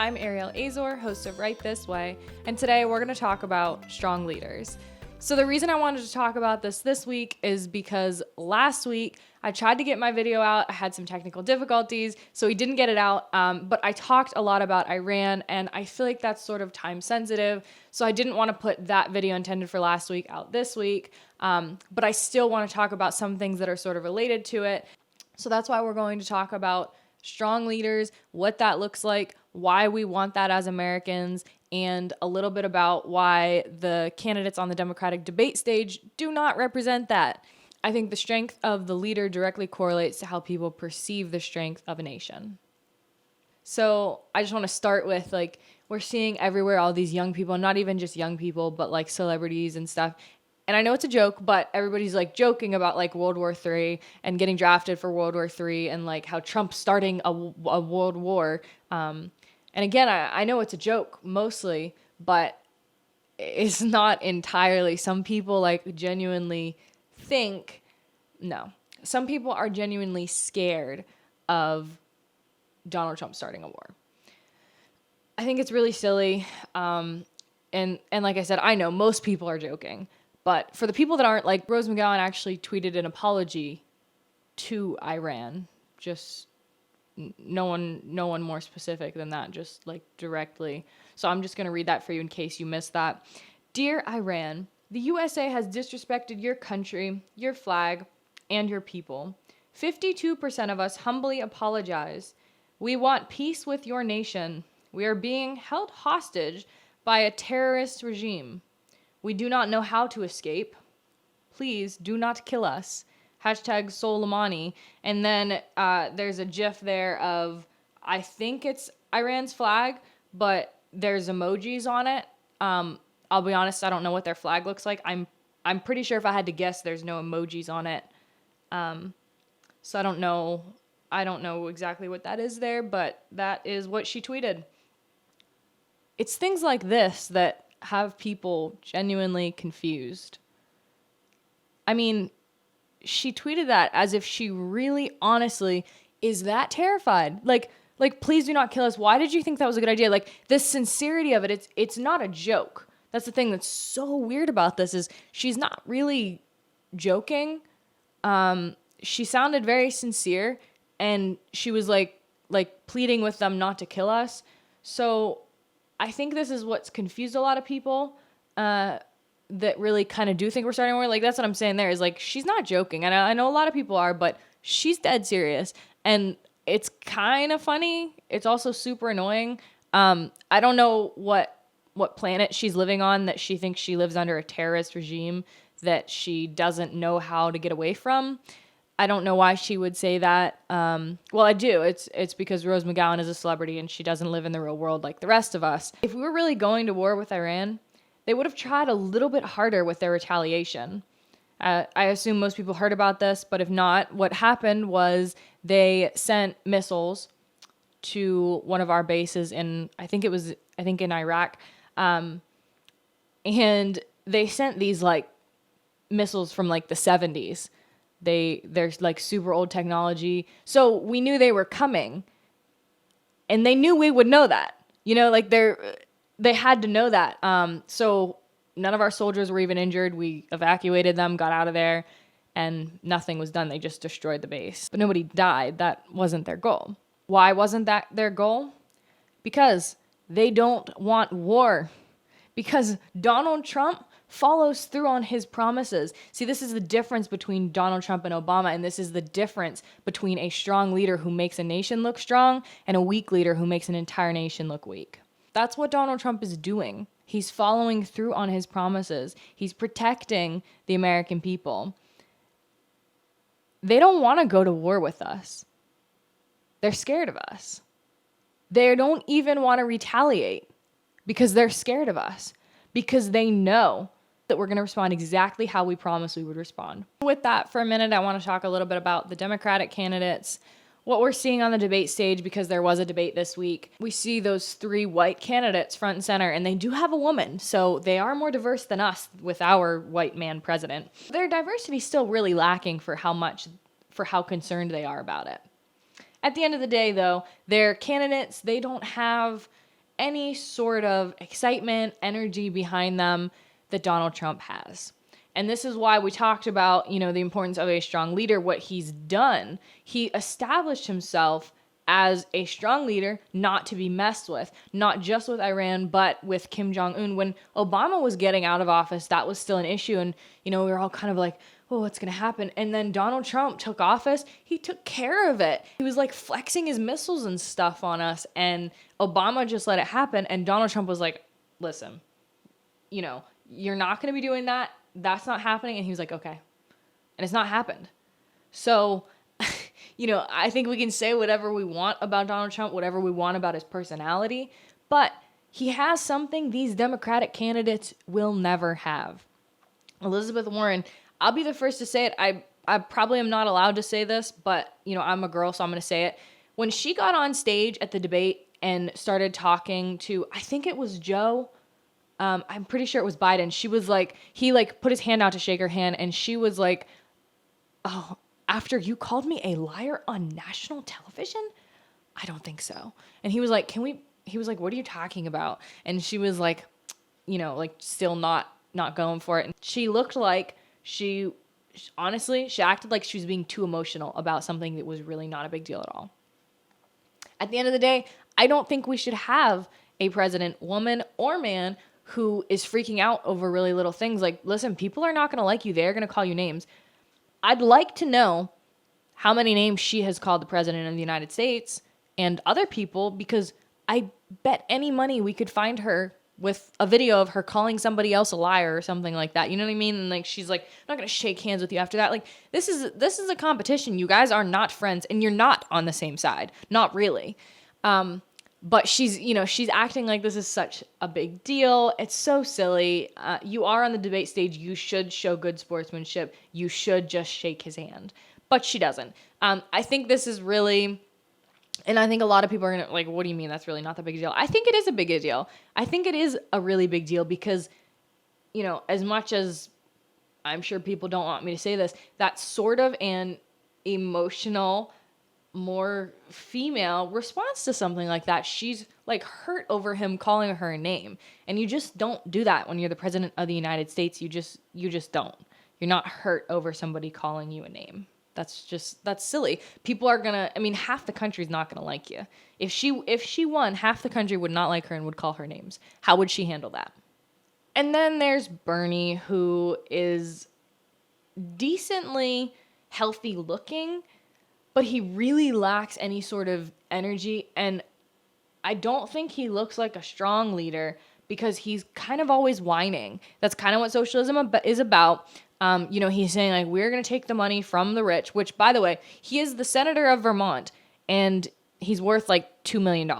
I'm Ariel Azor, host of Right This Way, and today we're going to talk about strong leaders. So the reason I wanted to talk about this week is because last week I tried to get my video out. I had some technical difficulties, so we didn't get it out, but I talked a lot about Iran, and I feel like that's sort of time sensitive, so I didn't want to put that video intended for last week out this week, but I still want to talk about some things that are sort of related to it. So that's why we're going to talk about strong leaders, what that looks like, why we want that as Americans, and a little bit about why the candidates on the Democratic debate stage do not represent that. I think the strength of the leader directly correlates to how people perceive the strength of a nation. So I just want to start with, we're seeing everywhere all these young people, not even just young people, but like celebrities and stuff. And I know it's a joke, but everybody's joking about World War III and getting drafted for World War III and how Trump's starting a world war. And again, I know it's a joke mostly, but it's not entirely. Some people genuinely think, no, some people are genuinely scared of Donald Trump starting a war. I think it's really silly. And like I said, I know most people are joking. But for the people that aren't, Rose McGowan actually tweeted an apology to Iran. Just no one more specific than that, just directly. So I'm just going to read that for you in case you missed that. Dear Iran, the USA has disrespected your country, your flag, and your people. 52% of us humbly apologize. We want peace with your nation. We are being held hostage by a terrorist regime. We do not know how to escape. Please do not kill us. Hashtag Soleimani. And then there's a GIF there of, I think it's Iran's flag, but there's emojis on it. I'll be honest, I don't know what their flag looks like. I'm pretty sure if I had to guess, there's no emojis on it. So I don't know exactly what that is there, but that is what she tweeted. It's things like this that have people genuinely confused. I mean, she tweeted that as if she really honestly is that terrified. Please do not kill us. Why did you think that was a good idea? The sincerity of it, it's not a joke. That's the thing that's so weird about this is she's not really joking. She sounded very sincere, and she was pleading with them not to kill us. So I think this is what's confused a lot of people that really kind of do think we're starting a war. That's what I'm saying there is she's not joking. And I know a lot of people are, but she's dead serious. And it's kind of funny. It's also super annoying. I don't know what planet she's living on that she thinks she lives under a terrorist regime that she doesn't know how to get away from. I don't know why she would say that. Well, I do. It's because Rose McGowan is a celebrity and she doesn't live in the real world like the rest of us. If we were really going to war with Iran, they would have tried a little bit harder with their retaliation. I assume most people heard about this, but if not, what happened was they sent missiles to one of our bases in in Iraq, and they sent these missiles from the 70s. They're super old technology. So we knew they were coming, and they knew we would know that, they had to know that. So none of our soldiers were even injured. We evacuated them, got out of there, and nothing was done. They just destroyed the base, but nobody died. That wasn't their goal. Why wasn't that their goal? Because they don't want war. Because Donald Trump follows through on his promises. See, this is the difference between Donald Trump and Obama, and this is the difference between a strong leader who makes a nation look strong and a weak leader who makes an entire nation look weak. That's what Donald Trump is doing. He's following through on his promises. He's protecting the American people. They don't want to go to war with us. They're scared of us. They don't even want to retaliate because they're scared of us, because they know that we're going to respond exactly how we promised we would respond. With that, for a minute, I want to talk a little bit about the Democratic candidates, what we're seeing on the debate stage, because there was a debate this week. We see those 3 white candidates front and center, and they do have a woman, so they are more diverse than us with our white man president. Their diversity is still really lacking for how concerned they are about it. At the end of the day, though, their candidates, they don't have any sort of excitement, energy behind them that Donald Trump has. And this is why we talked about, the importance of a strong leader, what he's done. He established himself as a strong leader, not to be messed with, not just with Iran, but with Kim Jong-un. When Obama was getting out of office, that was still an issue. And, we were all kind of like, oh, what's going to happen? And then Donald Trump took office. He took care of it. He was like flexing his missiles and stuff on us. And Obama just let it happen. And Donald Trump was like, listen, you're not going to be doing that. That's not happening. And he was like, okay. And it's not happened. So, I think we can say whatever we want about Donald Trump, whatever we want about his personality, but he has something these Democratic candidates will never have. Elizabeth Warren, I'll be the first to say it. I probably am not allowed to say this, but, I'm a girl, so I'm going to say it. When she got on stage at the debate and started talking to, I think it was Joe, I'm pretty sure it was Biden. She was like, he put his hand out to shake her hand, and she was like, oh, after you called me a liar on national television? I don't think so. And he was like, he was like, what are you talking about? And she was like, still not going for it. And she looked like honestly, she acted like she was being too emotional about something that was really not a big deal at all. At the end of the day, I don't think we should have a president, woman or man, who is freaking out over really little things. Like, listen, people are not going to like you. They're going to call you names. I'd like to know how many names she has called the president of the United States and other people, because I bet any money we could find her with a video of her calling somebody else a liar or something like that. You know what I mean? And like, she's like, I'm not going to shake hands with you after that. Like, this is a competition. You guys are not friends, and you're not on the same side. Not really. But she's acting like this is such a big deal. It's so silly. You are on the debate stage. You should show good sportsmanship. You should just shake his hand. But she doesn't. I think this is really, and I think a lot of people are going to like, what do you mean that's really not that big a deal? I think it is a big deal. I think it is a really big deal because, as much as I'm sure people don't want me to say this, that's sort of an emotional, more female response to something like that. She's like hurt over him calling her a name. And you just don't do that when you're the president of the United States. You just don't. You're not hurt over somebody calling you a name. That's silly. People are half the country's not gonna like you. If she won, half the country would not like her and would call her names. How would she handle that? And then there's Bernie, who is decently healthy looking, but he really lacks any sort of energy. And I don't think he looks like a strong leader because he's kind of always whining. That's kind of what socialism is about. He's saying like, we're going to take the money from the rich, which, by the way, he is the senator of Vermont and he's worth like $2 million.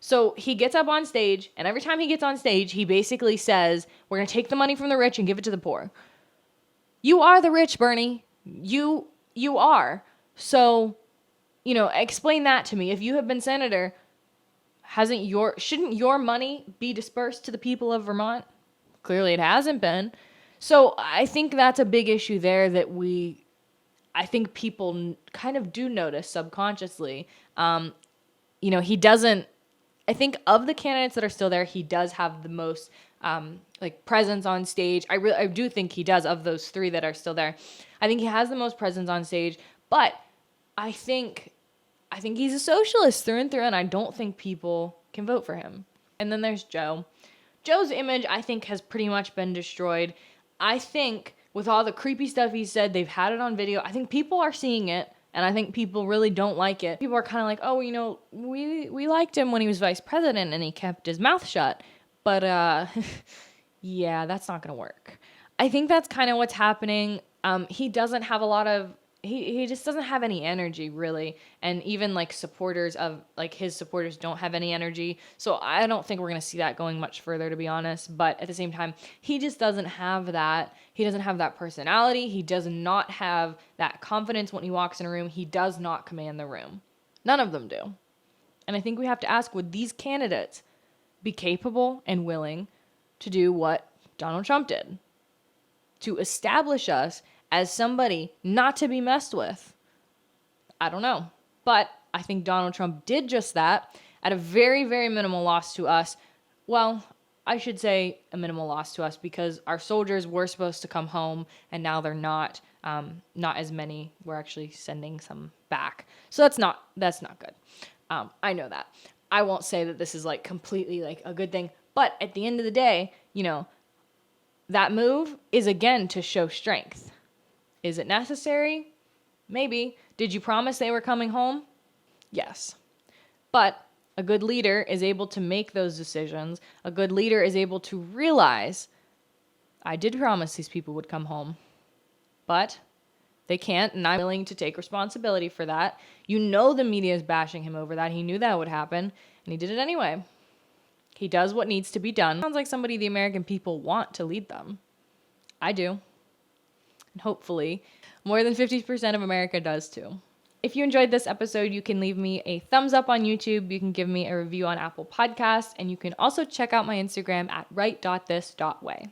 So he gets up on stage, and every time he gets on stage, he basically says, we're going to take the money from the rich and give it to the poor. You are the rich, Bernie. You are. So, explain that to me. If you have been senator, shouldn't your money be dispersed to the people of Vermont? Clearly it hasn't been. So I think that's a big issue there that I think people kind of do notice subconsciously. He doesn't, I think of the candidates that are still there, he does have the most presence on stage. I do think he does, of those three that are still there. I think he has the most presence on stage, but I think he's a socialist through and through, and I don't think people can vote for him. And then there's Joe. Joe's image, I think, has pretty much been destroyed. I think with all the creepy stuff he said, they've had it on video. I think people are seeing it, and I think people really don't like it. People are kind of like, oh, we liked him when he was vice president and he kept his mouth shut. But, yeah, that's not going to work. I think that's kind of what's happening. He doesn't have a lot of, he just doesn't have any energy, really. And even, supporters of, his supporters don't have any energy. So I don't think we're going to see that going much further, to be honest. But at the same time, he just doesn't have that. He doesn't have that personality. He does not have that confidence when he walks in a room. He does not command the room. None of them do. And I think we have to ask, would these candidates be capable and willing to do what Donald Trump did? To establish us as somebody not to be messed with? I don't know. But I think Donald Trump did just that. at a very, very minimal loss to us. Well, I should say a minimal loss to us because our soldiers were supposed to come home and now they're not. Not as many. We're actually sending some back. So that's not good. I know that. I won't say that this is like completely like a good thing, but at the end of the day, that move is again to show strength. Is it necessary? Maybe. Did you promise they were coming home? Yes. But a good leader is able to make those decisions. A good leader is able to realize, I did promise these people would come home, but they can't, and I'm willing to take responsibility for that. The media is bashing him over that. He knew that would happen, and he did it anyway. He does what needs to be done. Sounds like somebody the American people want to lead them. I do. And hopefully, more than 50% of America does too. If you enjoyed this episode, you can leave me a thumbs up on YouTube. You can give me a review on Apple Podcasts, and you can also check out my Instagram at right.this.way.